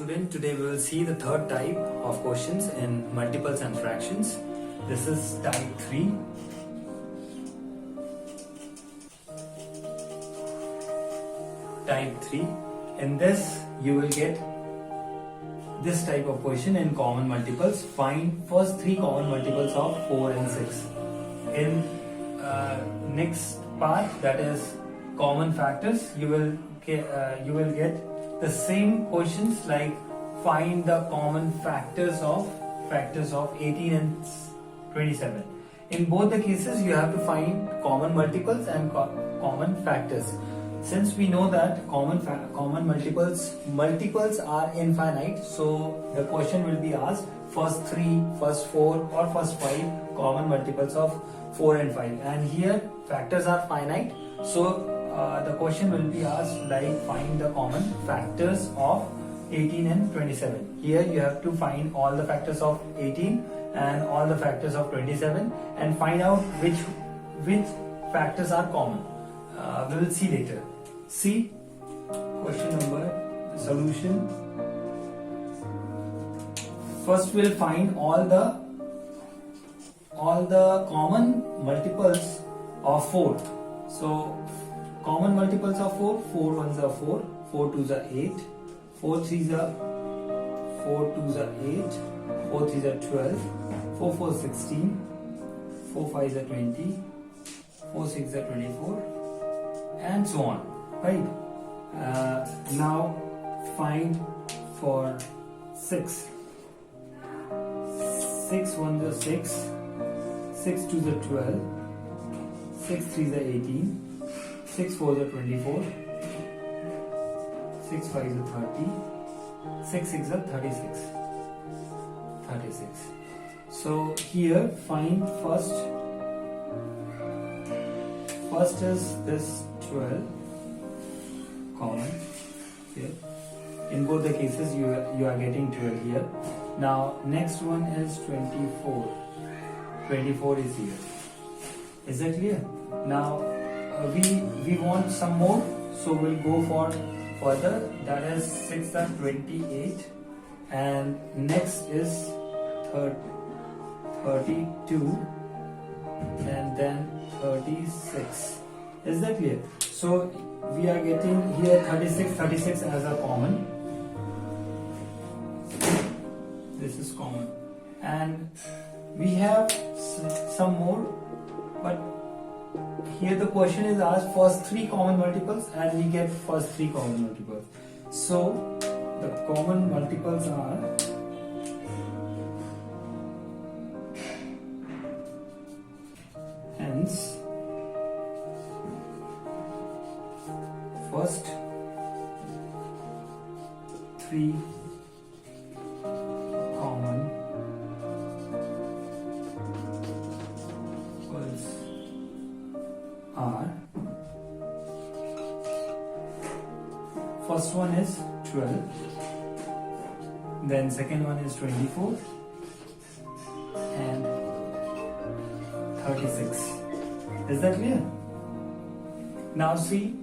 student, today we will see the third type of questions in multiples and fractions. This is type 3. Type 3. In this you will get this type of question in common multiples. Find first three common multiples of 4 and 6. In next part, that is common factors, you will get the same questions like find the common factors of 18 and 27. In both the cases you have to find common multiples and common factors. Since we know that common multiples are infinite, so the question will be asked first 3, first 4 or first 5 common multiples of 4 and 5, and here factors are finite, so the question will be asked like find the common factors of 18 and 27. Here you have to find all the factors of 18 and all the factors of 27 and find out which factors are common. We will see later. See question number, the solution. First we'll find all the common multiples of 4. So common multiples of 4, 4 ones are 4, 4 twos are 8, 4 threes are 4 twos are 8, 4 threes are 12, 4 4 16, 4 5s are 20, 4 6 are 24, and so on, right? Now find for 6. 6 ones are 6, 6 twos are 12, 6 threes are 18, 6 4s are 24, 6 5s are 30, 6 6 are 36. So here find first is this 12 common here. In both the cases you are getting 12 here. Now next one is 24. 24 is here. Is that clear? Now we want some more, so we'll go for further. That is 6 and 28, and next is 32, and then 36. Is that clear? So we are getting here 36 as a common. This is common, and we have some more, but here the question is asked first 3 common multiples, and we get first 3 common multiples. So the common multiples are hence first 3 common multiples are, first one is 12, then second one is 24 and 36. Is that clear? Now see,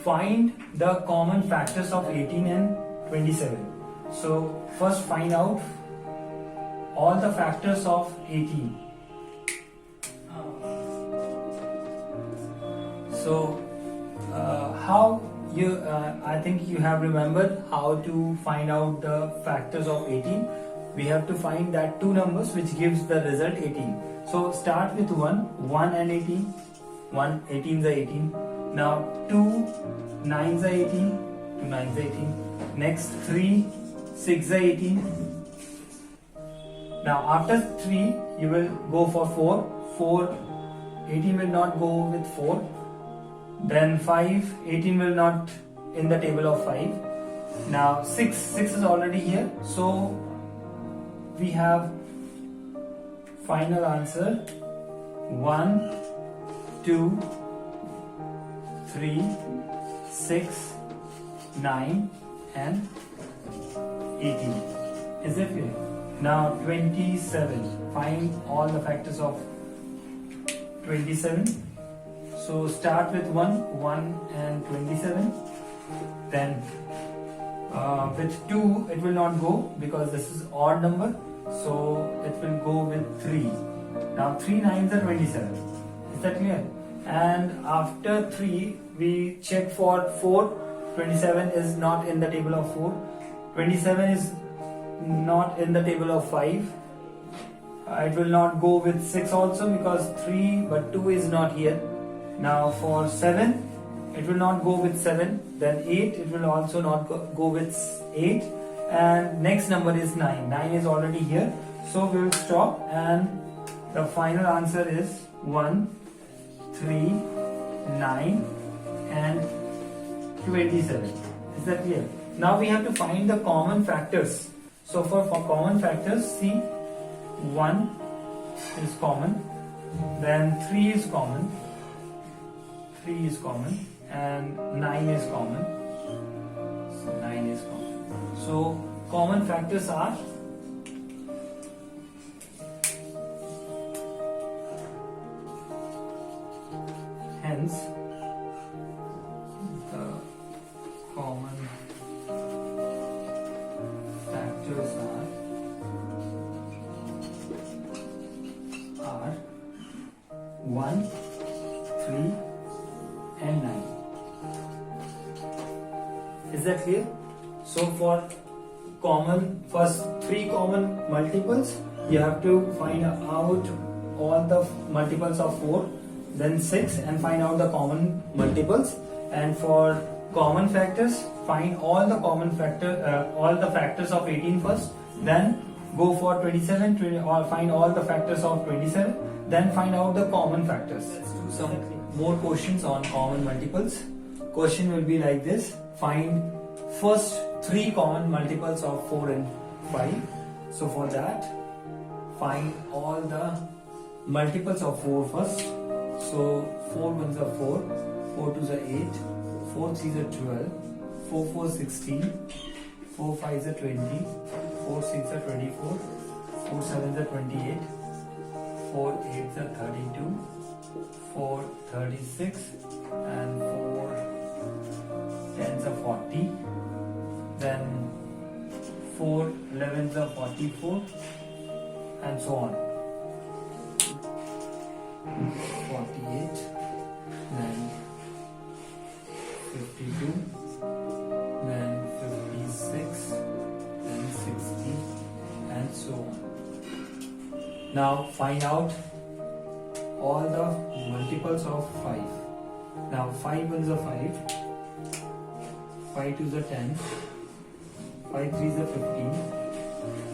find the common factors of 18 and 27. So first find out all the factors of 18. So how you I think you have remembered how to find out the factors of 18. We have to find that two numbers which gives the result 18. So start with 1 and 18. 1 18s are 18. Now 2 9s are 18. 2 9s are 18. Next 3 6 are 18. Now after 3 you will go for 4. 18 will not go with 4. Then 5, 18 will not in the table of 5. Now 6 is already here, so we have final answer 1, 2, 3, 6, 9 and 18. Is it clear? Now 27. Find all the factors of 27. So start with 1 and 27, then With 2 it will not go because this is odd number, so it will go with 3. Now 3 9s are 27. Is that clear? And after 3 we check for 4. 27 is not in the table of 4. 27 is not in the table of 5. It will not go with 6 also because 3 but 2 is not here. Now for 7 it will not go with 7. Then 8 it will also not go with 8. And next number is 9. 9 is already here. So we will stop, and the final answer is 1, 3, 9 and 27. Is that clear? Now we have to find the common factors. So for common factors, see, 1 is common, then 3 is common, 3 is common, and 9 is common. So 9 is common. So common factors are hence the common factors are 1, 3 and 9. Is that clear? So for first 3 common multiples, you have to find out all the multiples of 4, then 6, and find out the common multiples. And for common factors, find all the factors of 18 first, then go for 27, or find all the factors of 27, then find out the common factors. Let's do some more questions on common multiples. Question will be like this: find first 3 common multiples of 4 and 5. So for that, find all the multiples of 4 first. So 4 ones are 4, 4 twos are 8, 4 threes are 12, 4 fours 16, 4 fives are 20, 4 sixes are 24, 4 sevens are 28, 4 eights are 32, 4 36, and 4 tens are 40. Then 4 11s are 44, and so on. 48, then 52, then 56, then 60, and so on. Now find out all the multiples of 5. Now 5 ones are 5, 5 twos are 10, 5 threes are 15,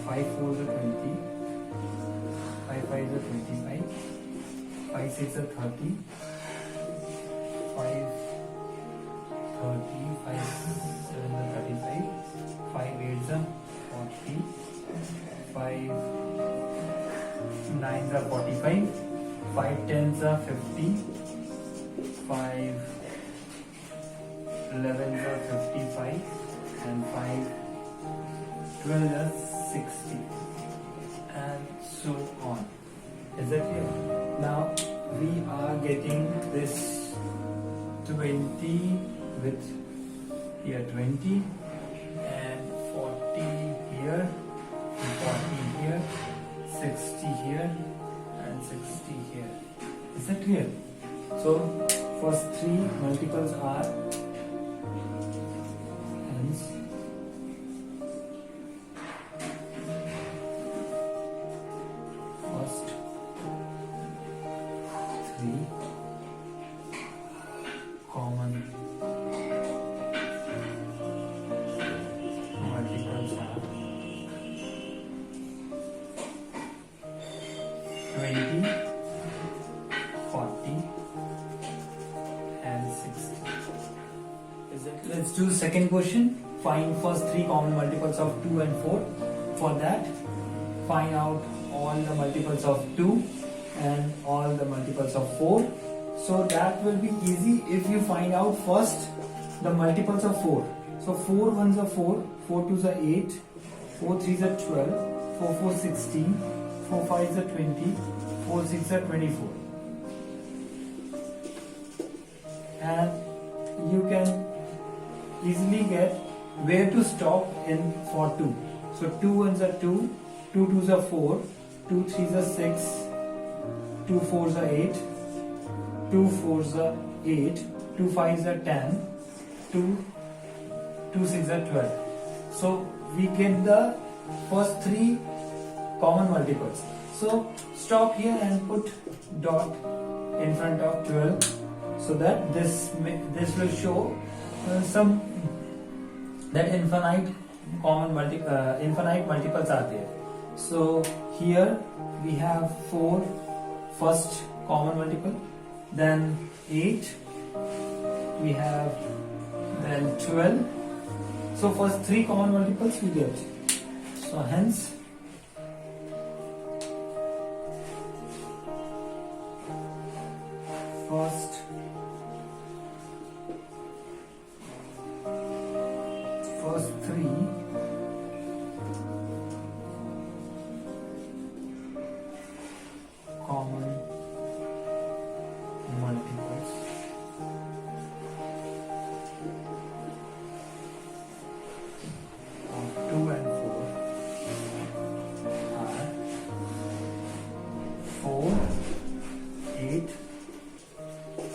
5 fours are 20, 5 fives are 25, 5 6 are 30, 5 30, 5 7 are 35, 5 8s are 40, 5 9s are 45, 5 10s are 50, 5 11s are 55, and 5 12s are 60, and so on. Is that clear? Now we are getting this 20 with here 20 and 40 here, 40 here, 60 here, and 60 here. Is that clear? So first 3 multiples are hence first 3 common multiples are 20, 40 and 60. Let's do the second question. Find first 3 common multiples of 2 and 4. For that, find out all the multiples of 2 and all the multiples of 4. So that will be easy if you find out first the multiples of 4. So 4 ones are 4, 4 twos are 8, 4 threes are 12, 4 fours 16, 4 fives are 20, 4 sixes are 24. And you can easily get where to stop in for 2. So 2 ones are 2, 2 twos are 4, 2 threes are 6, 2 fours are 8, 2 fours are 8, 2 fives are 10, 2 six are 12. So we get the first 3 common multiples. So stop here and put dot in front of 12, so that this will show some that infinite multiples are there. So here we have 4 first common multiple, then 8 we have, then 12. So first 3 common multiples we get. So hence first 3 common multiples of 2 and 4 are 4, 8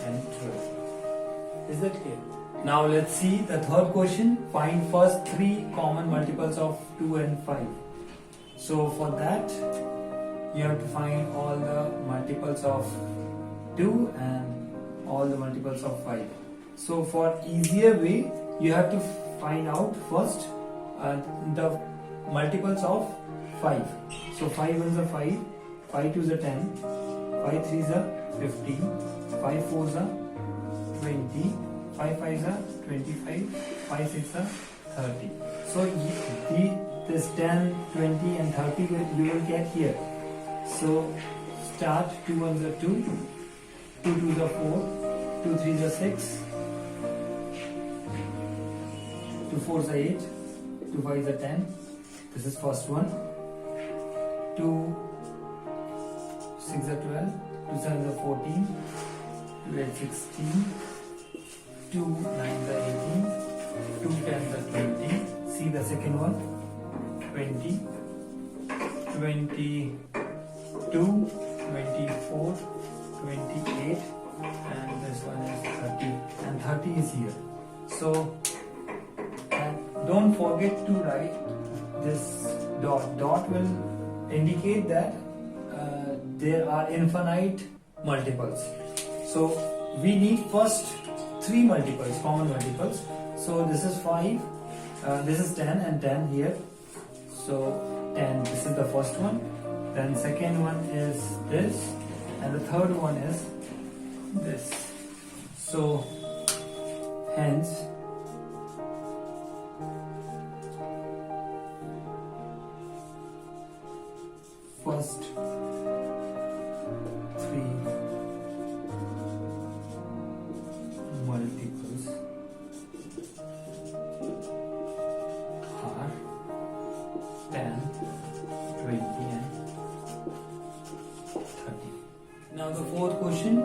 and 12. Is that clear? Now let's see the third question. Find first 3 common multiples of 2 and 5. So for that you have to find all the multiples of 2 and all the multiples of 5. So for easier way, you have to find out first the multiples of 5. So 5 ones are 5, 5 twos are 10, 5 threes are 15, 5 fours are 20, 5 fives are 25, 5 six are 30. So this 10, 20 and 30 you will get here. So start, 2 ones are 2, 2 twos are 4, 2 threes are 6, 2 fours are 8, 2 fives are 10. This is first one. 2 six are 12, 2 sevens are 14, 2 eights 16, 2 nines are 18, 2 tens are 20. See the second one. 20, 22, 24, 28, and this one is 30, and 30 is here. So don't forget to write this dot. Dot will indicate that there are infinite multiples. So we need first 3 multiples, common multiples. So this is 5, this is 10 and 10 here. So 10, this is the first one. Then second one is this, and the third one is this. So hence first 3 multiples are 10, 20 and 30. Now the fourth question,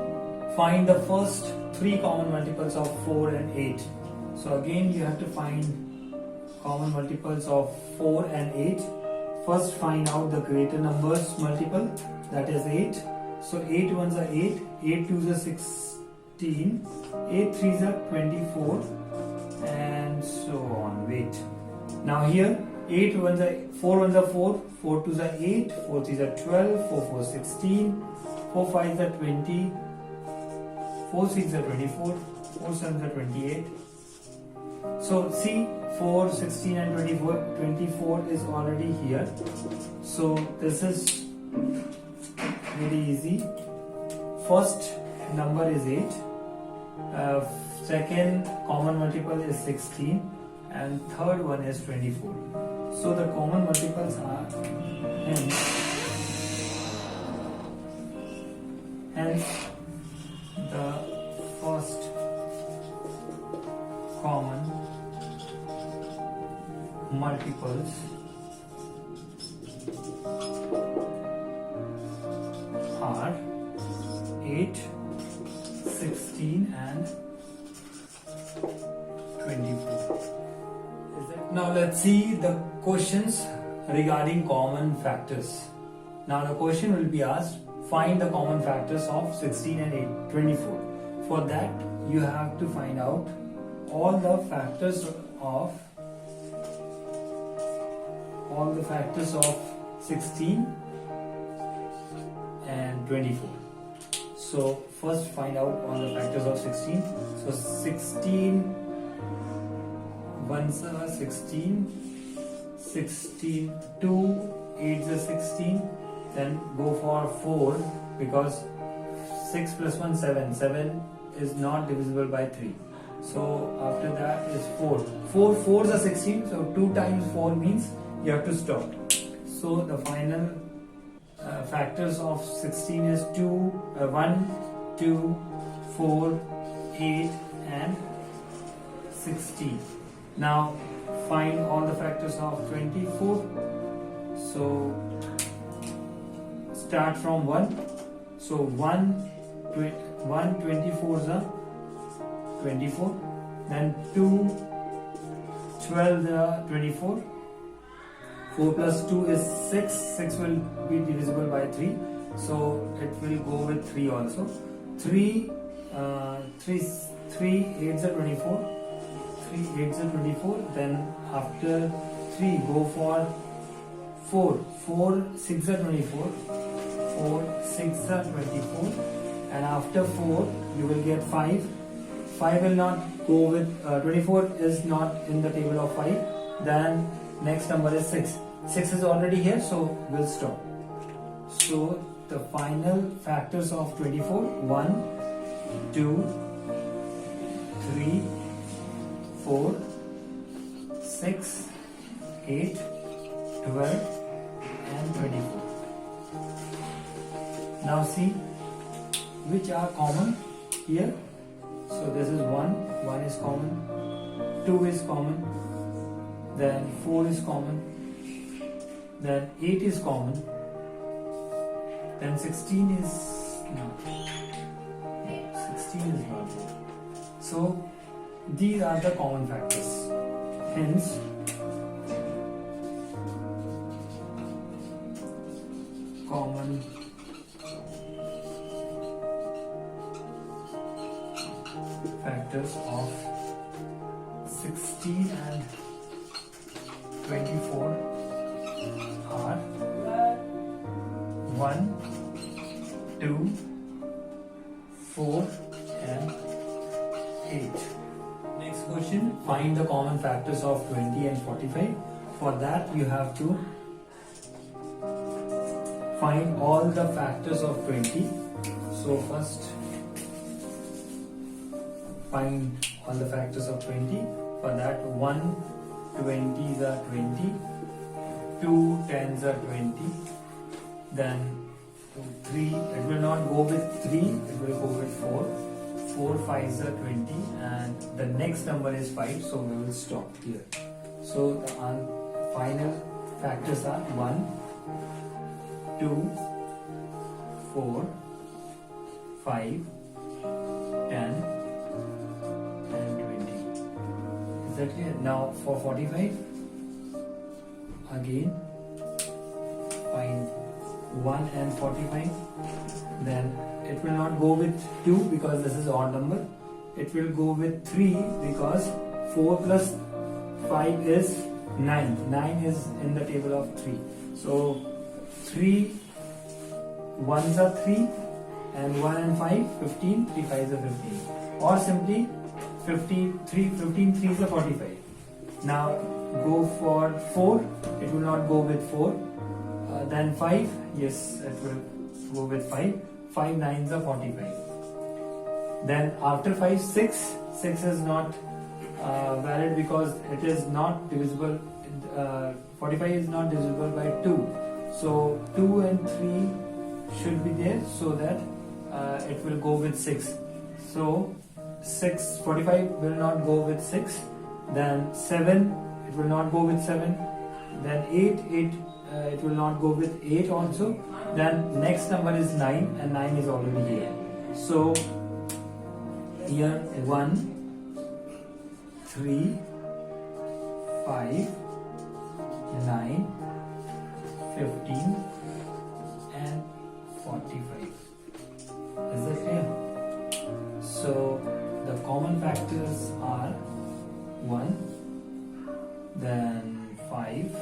find the first 3 common multiples of 4 and 8. So again you have to find common multiples of 4 and 8. First find out the greater numbers multiple, that is 8. So 8 ones are 8, 8 twos are 16, 8 threes are 24, and so on. Wait. Now here 8 ones are 4 ones are 4, 4 twos are 8, 4 threes are 12, 4 fours 16, 4 fives are 20, 4 sixes are 24, 4 sevens are 28. So see, 4, 16 and 24 is already here. So this is very easy. First number is 8. Second common multiple is 16. And third one is 24. So the common multiples are hence the first common multiples are 8, 16 and 24. Now let's see the questions regarding common factors. Now the question will be asked, find the common factors of 16 and 24. For that you have to find out all the factors of 16 and 24. So first find out all the factors of 16. So 16 ones are 16, 16 2 8s are 16. Then go for 4 because 6 plus 1 7. 7 is not divisible by 3. So after that is 4. 4 4s are 16. So 2 times 4 means you have to stop. So the final factors of 16 is 1, 2, 4, 8 and 16. Now find all the factors of 24. So start from 1. So 24s are 24. Then 2 12 are 24. 4 plus 2 is 6. 6 will be divisible by 3. So it will go with 3 also. 3 8s are 24. 3 8s are 24. Then after 3 go for 4. 4 6 are 24. 4 6 are 24. And after 4 you will get 5. 5 will not go with 24 is not in the table of 5. Then next number is 6. 6 is already here, so we'll stop. So the final factors of 24, 1, 2, 3, 4, 6, 8, 12 and 24. Now see which are common here. So this is 1 is common, 2 is common, then 4 is common, then 8 is common, then 16 is not. 16 is not there. So these are the common factors. Hence common factors of 16 and 24 are 1, 2, 4 and 8. Next question, find the common factors of 20 and 45. For that you have to find all the factors of 20. So first find all the factors of 20. For that 1 20s are 20, 2 10s are 20, then 3, it will not go with 3, it will go with 4, 4 5s are 20 and the next number is 5, so we will stop here. So the final factors are 1, 2, 4, 5, 10 and 20. Is that clear? Now for 45, again find 1 and 45. Then it will not go with 2 because this is odd number. It will go with 3 because 4 plus 5 is 9. 9 is in the table of 3. So 3 1s are 3 and 1 and 5 15, 3 5s are 15, or simply 15 3s are 45. Now go for 4, it will not go with 4. Then 5, yes, it will go with 5. 5 9s are 45. Then after 5 6 is not valid because it is not divisible. 45 is not divisible by 2. So 2 and 3 should be there, so that it will go with 6. So 45 will not go with 6. Then 7, it will not go with 7. Then 8 it will not go with 8 also. Then next number is 9 and 9 is already here. So here 1 3 5, 9, 15 and 45. Is that clear? So the common factors are 1, then 5,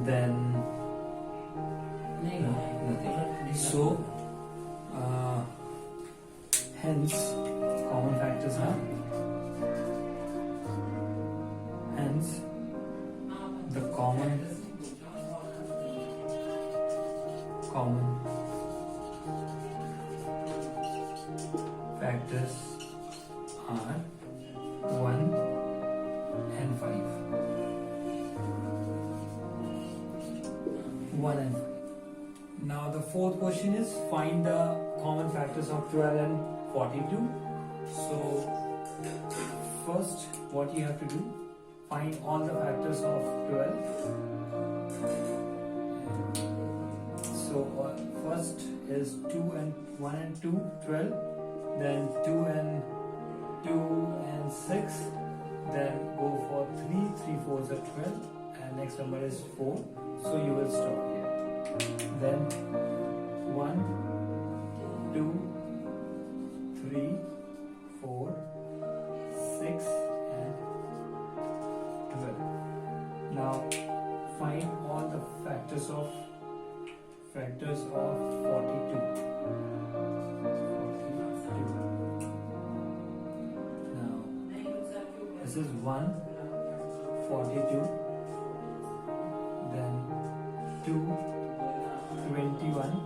then nothing. So hence common factors are, hence the common factors are 1 and 5. 1 and 5. Now the fourth question is find the common factors of 12 and 42. So first what you have to do, find all the factors of 12. So first is 2 and 1 and 2, 12, then 2 and 6, then go for 3, 3 4s are 12, and next number is 4, so you will stop here. Then 1, 2, 3, 4, 6 and 12. Now find all the factors of 42. Now this is 1, 42, then 2, 21,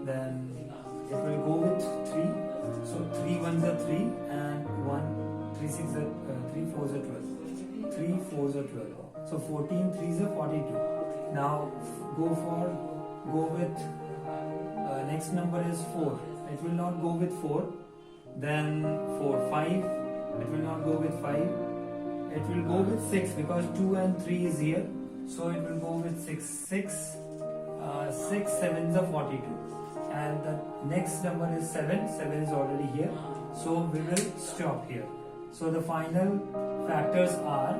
then it will go with 3, so 3 1s are 3 and 3 6 are 3 4s are 12, 3 4s are 12, so 14 3s are 42. Now go with next number is 4, it will not go with 4, then 4 5, it will not go with 5, it will go with 6 because 2 and 3 is here, so it will go with 6 7s are 42, and the next number is 7 is already here, so we will stop here. So the final factors are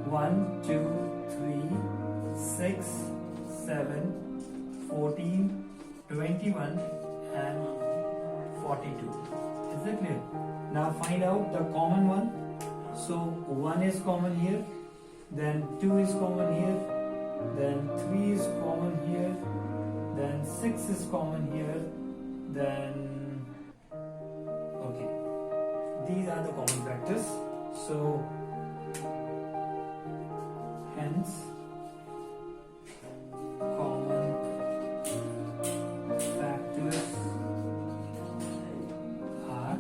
1 2 3 6 7 14 21 and 42. Is that clear? Now find out the common one. So 1 is common here, then 2 is common here, then 3 is common here, then 6 is common here, then okay, these are the common factors. So hence common factors are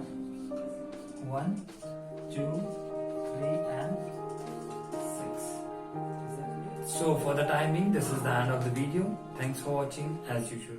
1 2 3 and 6. So for the time being, this is the end of the video. Thanks for watching as usual.